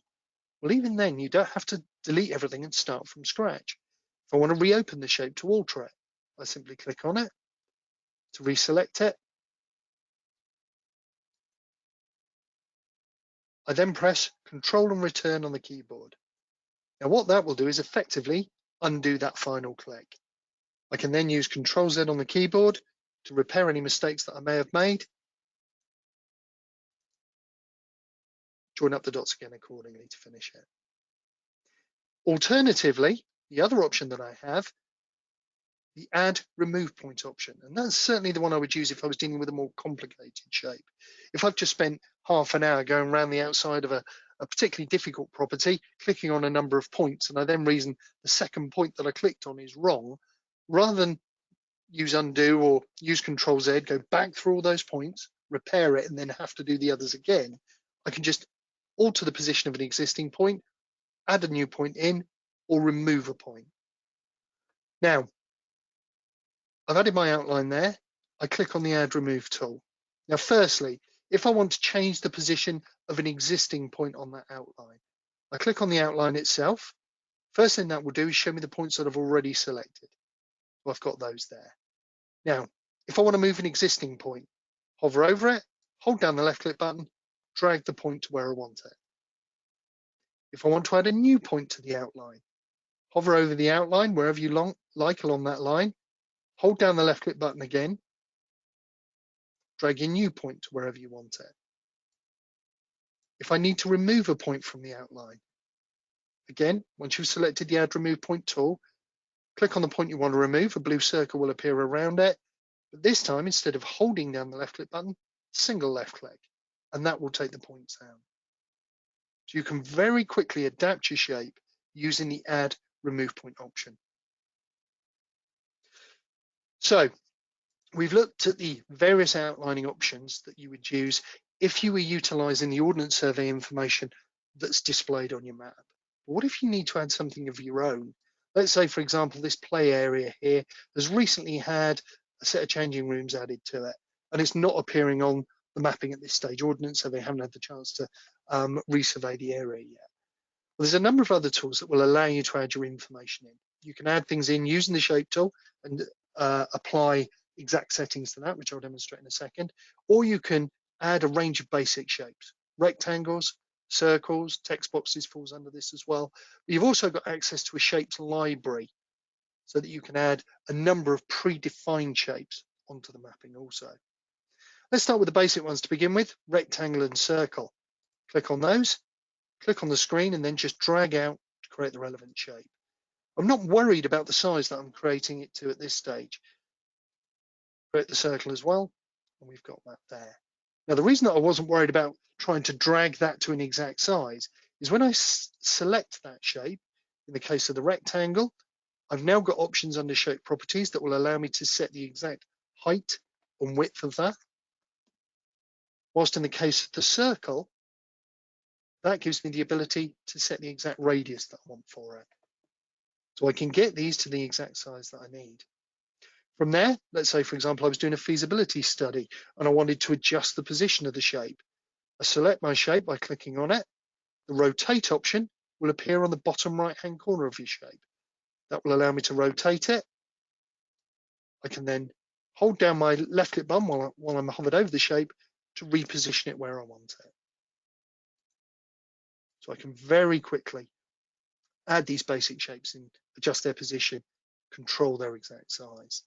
Well, even then, you don't have to delete everything and start from scratch. If I want to reopen the shape to alter it, I simply click on it to reselect it. I then press Control and Return on the keyboard. Now, what that will do is effectively undo that final click. I can then use Control-Z on the keyboard to repair any mistakes that I may have made. Join up the dots again accordingly to finish it. Alternatively, the other option that I have, the Add Remove Point option, and that's certainly the one I would use if I was dealing with a more complicated shape. If I've just spent half an hour going around the outside of a particularly difficult property, clicking on a number of points, and I then reason the second point that I clicked on is wrong, rather than use undo or use Control-Z, go back through all those points, repair it, and then have to do the others again, I can just alter the position of an existing point, add a new point in, or remove a point. Now, I've added my outline there. I click on the Add Remove tool. Now, firstly, if I want to change the position of an existing point on that outline, I click on the outline itself. First thing that will do is show me the points that I've already selected. So I've got those there. Now, if I want to move an existing point, hover over it, hold down the left click button, drag the point to where I want it. If I want to add a new point to the outline, hover over the outline wherever you like along that line, hold down the left click button again, drag your new point to wherever you want it. If I need to remove a point from the outline, again, once you've selected the Add Remove Point tool, click on the point you want to remove, a blue circle will appear around it, But this time, instead of holding down the left click button, single left click, and that will take the points down. So you can very quickly adapt your shape using the add remove point option. So we've looked at the various outlining options that you would use if you were utilizing the Ordnance Survey information that's displayed on your map. But what if you need to add something of your own? Let's say, for example, this play area here has recently had a set of changing rooms added to it, and it's not appearing on the mapping at this stage. Ordnance Survey haven't had the chance to resurvey the area yet. Well, there's a number of other tools that will allow you to add your information in. You can add things in using the shape tool and apply exact settings to that, which I'll demonstrate in a second, or you can add a range of basic shapes. Rectangles, circles, text boxes falls under this as well. But you've also got access to a shapes library so that you can add a number of predefined shapes onto the mapping also. Let's start with the basic ones to begin with, rectangle and circle. Click on those, click on the screen, and then just drag out to create the relevant shape. I'm not worried about the size that I'm creating it to at this stage. Create the circle as well, and we've got that there. Now, the reason that I wasn't worried about trying to drag that to an exact size is when I select that shape, in the case of the rectangle, I've now got options under shape properties that will allow me to set the exact height and width of that. Whilst in the case of the circle, that gives me the ability to set the exact radius that I want for it. So I can get these to the exact size that I need. From there, let's say, for example, I was doing a feasibility study and I wanted to adjust the position of the shape. I select my shape by clicking on it. The rotate option will appear on the bottom right-hand corner of your shape. That will allow me to rotate it. I can then hold down my left click button while I'm hovered over the shape to reposition it where I want it. So I can very quickly add these basic shapes and adjust their position, control their exact size.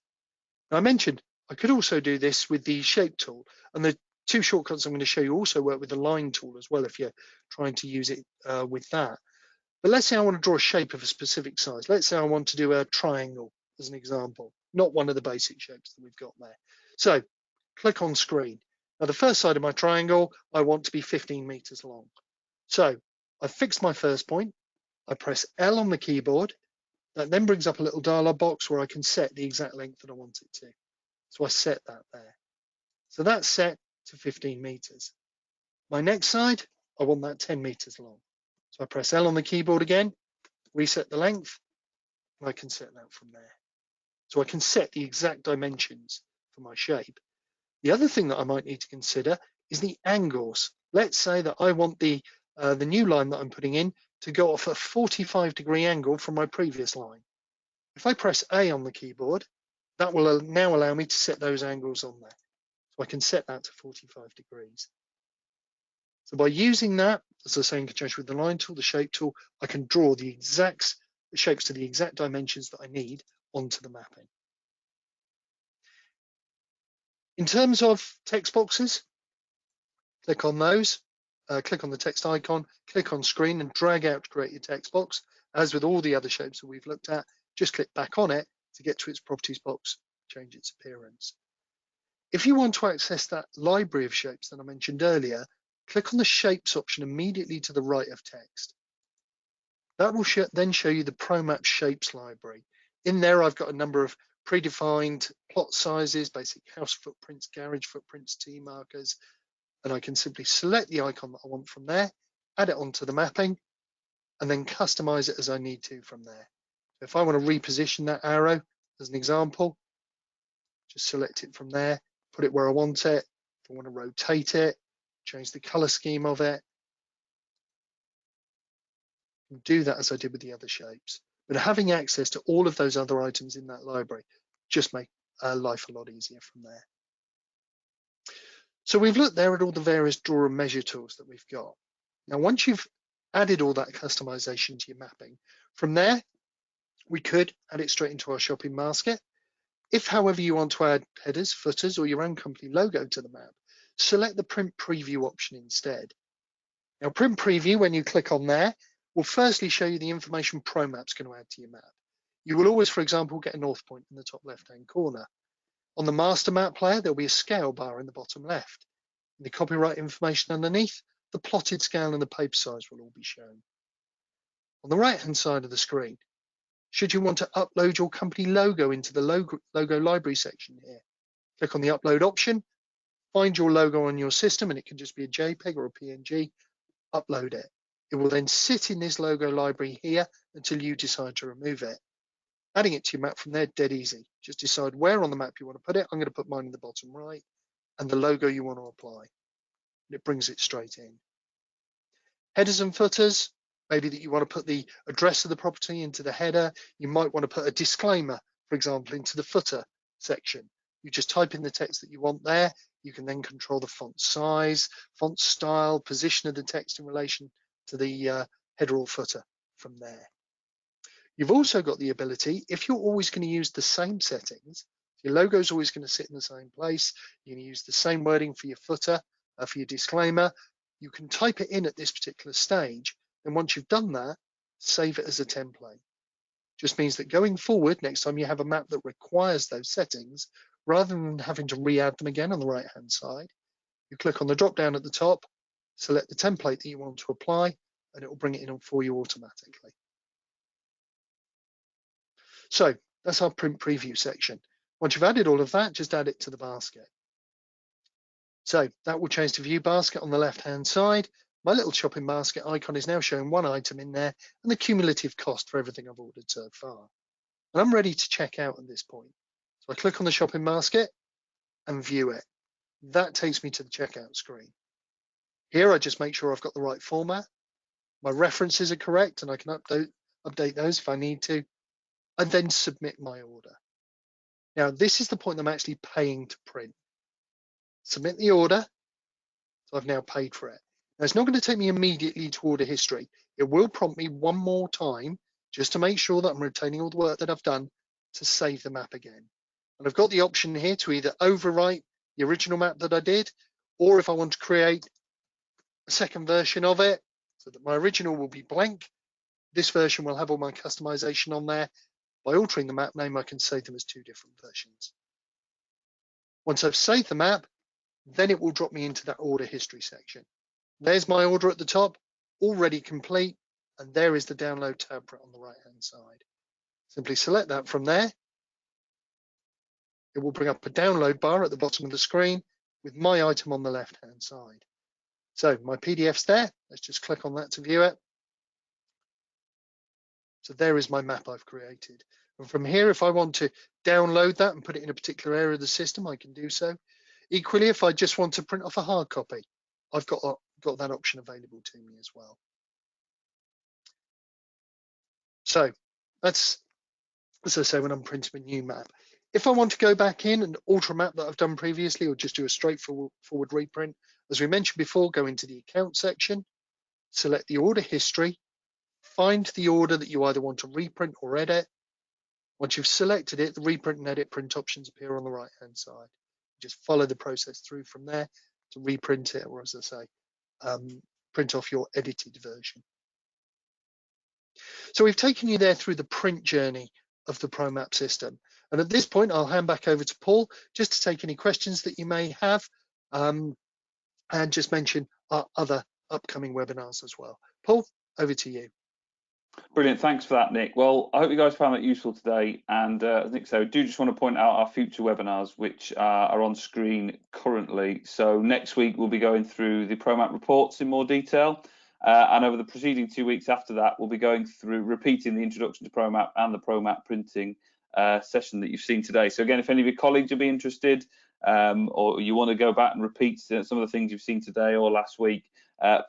Now, I mentioned I could also do this with the shape tool, and the two shortcuts I'm going to show you also work with the line tool as well if you're trying to use it with that. But let's say I want to draw a shape of a specific size. Let's say I want to do a triangle as an example, not one of the basic shapes that we've got there. So click on screen. Now, the first side of my triangle, I want to be 15 meters long. So I've fixed my first point. I press L on the keyboard. That then brings up a little dialog box where I can set the exact length that I want it to. So I set that there. So that's set to 15 meters. My next side, I want that 10 meters long. So I press L on the keyboard again, reset the length, and I can set that from there. So I can set the exact dimensions for my shape. The other thing that I might need to consider is the angles. Let's say that I want the new line that I'm putting in to go off a 45-degree angle from my previous line. If I press A on the keyboard, that will now allow me to set those angles on there. So I can set that to 45 degrees. So by using that, as I say, in conjunction with the line tool, the shape tool, I can draw the exact shapes to the exact dimensions that I need onto the mapping. In terms of text boxes, click on those, click on the text icon, click on screen and drag out to create your text box. As with all the other shapes that we've looked at, just click back on it to get to its properties box, change its appearance. If you want to access that library of shapes that I mentioned earlier, click on the shapes option immediately to the right of text. That will then show you the Promap shapes library. In there, I've got a number of predefined plot sizes, basic house footprints, garage footprints, T markers, and I can simply select the icon that I want from there, add it onto the mapping, and then customize it as I need to from there. So if I want to reposition that arrow, as an example, just select it from there, put it where I want it. If I want to rotate it, change the color scheme of it, and do that as I did with the other shapes. But having access to all of those other items in that library just make life a lot easier from there. So we've looked there at all the various draw and measure tools that we've got. Now, once you've added all that customization to your mapping, from there, we could add it straight into our shopping basket. If, however, you want to add headers, footers, or your own company logo to the map, select the print preview option instead. Now, print preview, when you click on there, will firstly show you the information Promap's going to add to your map. You will always, for example, get a north point in the top left-hand corner. On the master map player, there'll be a scale bar in the bottom left. In the copyright information underneath, the plotted scale and the paper size will all be shown. On the right-hand side of the screen, should you want to upload your company logo into the logo library section here, click on the upload option, find your logo on your system, and it can just be a JPEG or a PNG, upload it. It will then sit in this logo library here until you decide to remove it. Adding it to your map from there, dead easy. Just decide where on the map you want to put it. I'm going to put mine in the bottom right, and the logo you want to apply. And it brings it straight in. Headers and footers, maybe that you want to put the address of the property into the header. You might want to put a disclaimer, for example, into the footer section. You just type in the text that you want there. You can then control the font size, font style, position of the text in relation to the header or footer from there. You've also got the ability, if you're always going to use the same settings, your logo is always going to sit in the same place, you're going to use the same wording for your footer, for your disclaimer, you can type it in at this particular stage, and once you've done that, save it as a template. Just means that going forward, next time you have a map that requires those settings, rather than having to re-add them again on the right-hand side, you click on the drop-down at the top, select the template that you want to apply, and it will bring it in for you automatically. So that's our print preview section. Once you've added all of that, just add it to the basket. So that will change to view basket on the left-hand side. My little shopping basket icon is now showing one item in there and the cumulative cost for everything I've ordered so far. And I'm ready to check out at this point. So I click on the shopping basket and view it. That takes me to the checkout screen. Here I just make sure I've got the right format. My references are correct and I can update those if I need to. And then submit my order. Now, this is the point I'm actually paying to print. Submit the order. So I've now paid for it. Now, it's not going to take me immediately to order history. It will prompt me one more time just to make sure that I'm retaining all the work that I've done to save the map again. And I've got the option here to either overwrite the original map that I did, or if I want to create a second version of it so that my original will be blank, this version will have all my customization on there. By altering the map name, I can save them as two different versions. Once I've saved the map, then it will drop me into that order history section. There's my order at the top, already complete, and there is the download tab on the right-hand side. Simply select that from there. It will bring up a download bar at the bottom of the screen with my item on the left-hand side. So my PDF's there. Let's just click on that to view it. So there is my map I've created. And from here, if I want to download that and put it in a particular area of the system, I can do so. Equally, if I just want to print off a hard copy, I've got that option available to me as well. So that's, as I say, when I'm printing a new map. If I want to go back in and alter a map that I've done previously or just do a straightforward reprint, as we mentioned before, go into the account section, select the order history, find the order that you either want to reprint or edit. Once you've selected it, the reprint and edit print options appear on the right-hand side. Just follow the process through from there to reprint it, or as I say, print off your edited version. So we've taken you there through the print journey of the Promap system. And at this point, I'll hand back over to Paul just to take any questions that you may have and just mention our other upcoming webinars as well. Paul, over to you. Brilliant, thanks for that, Nick. Well, I hope you guys found that useful today. And as Nick said, I do just want to point out our future webinars, which are on screen currently. So next week, we'll be going through the Promap reports in more detail. And over the preceding 2 weeks after that, we'll be going through repeating the introduction to Promap and the Promap printing session that you've seen today. So again, if any of your colleagues would be interested or you want to go back and repeat some of the things you've seen today or last week,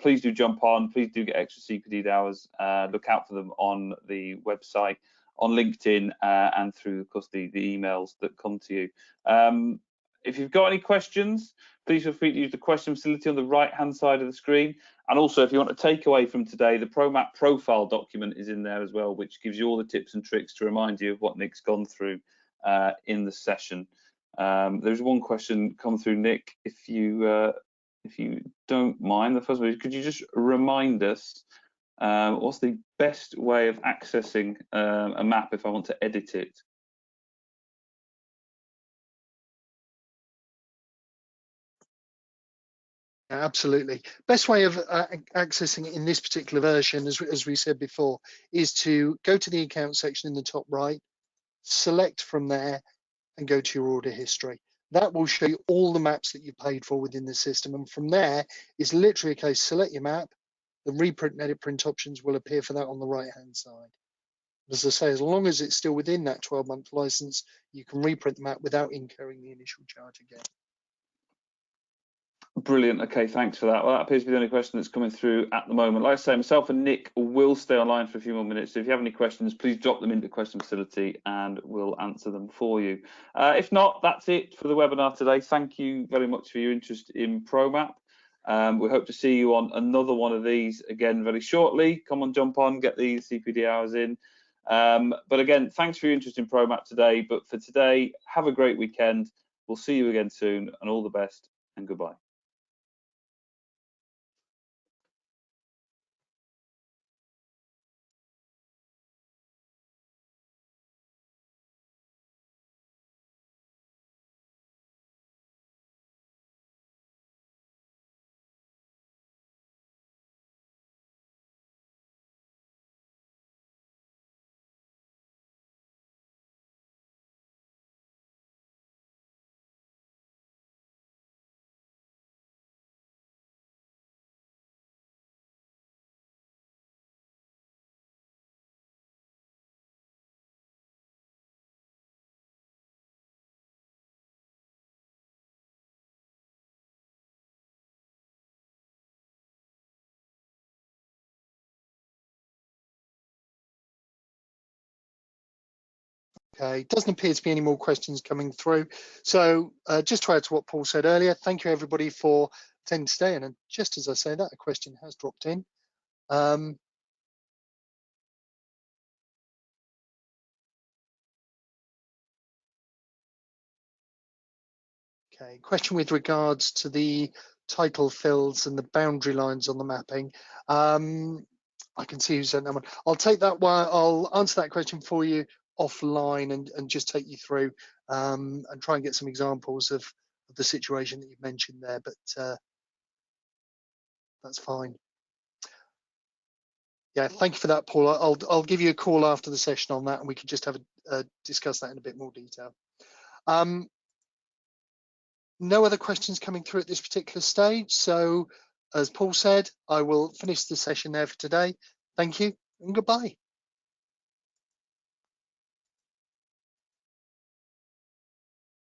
please do jump on, please do get extra CPD hours, look out for them on the website, on LinkedIn and through, of course, the emails that come to you. If you've got any questions, please feel free to use the question facility on the right-hand side of the screen. And also, if you want to take away from today, the Promap profile document is in there as well, which gives you all the tips and tricks to remind you of what Nick's gone through in the session. There's one question come through, Nick, if you don't mind. The first one is, could you just remind us what's the best way of accessing a map if I want to edit it? Absolutely. Best way of accessing it in this particular version, as we said before, is to go to the account section in the top right, select from there, and go to your order history. That will show you all the maps that you paid for within the system. And from there, it's literally a case, select your map, the reprint and edit print options will appear for that on the right-hand side. As I say, as long as it's still within that 12-month license, you can reprint the map without incurring the initial charge again. Brilliant. Okay, thanks for that. Well, that appears to be the only question that's coming through at the moment. Like I say, myself and Nick will stay online for a few more minutes. So if you have any questions, please drop them into the question facility and we'll answer them for you. If not, that's it for the webinar today. Thank you very much for your interest in Promap. We hope to see you on another one of these again very shortly. Come on, jump on, get these CPD hours in. But again, thanks for your interest in Promap today. But for today, have a great weekend. We'll see you again soon, and all the best, and goodbye. Okay, it doesn't appear to be any more questions coming through. So just to add to what Paul said earlier, thank you everybody for attending today. And just as I say that, a question has dropped in. Okay, question with regards to the title fills and the boundary lines on the mapping. I can see who sent that one. I'll take that one. I'll answer that question for you offline and just take you through and try and get some examples of the situation that you've mentioned there, but that's fine. Yeah, thank you for that, Paul. I'll give you a call after the session on that and we can just have discuss that in a bit more detail. No other questions coming through at this particular stage. So as Paul said, I will finish the session there for today. Thank you and goodbye.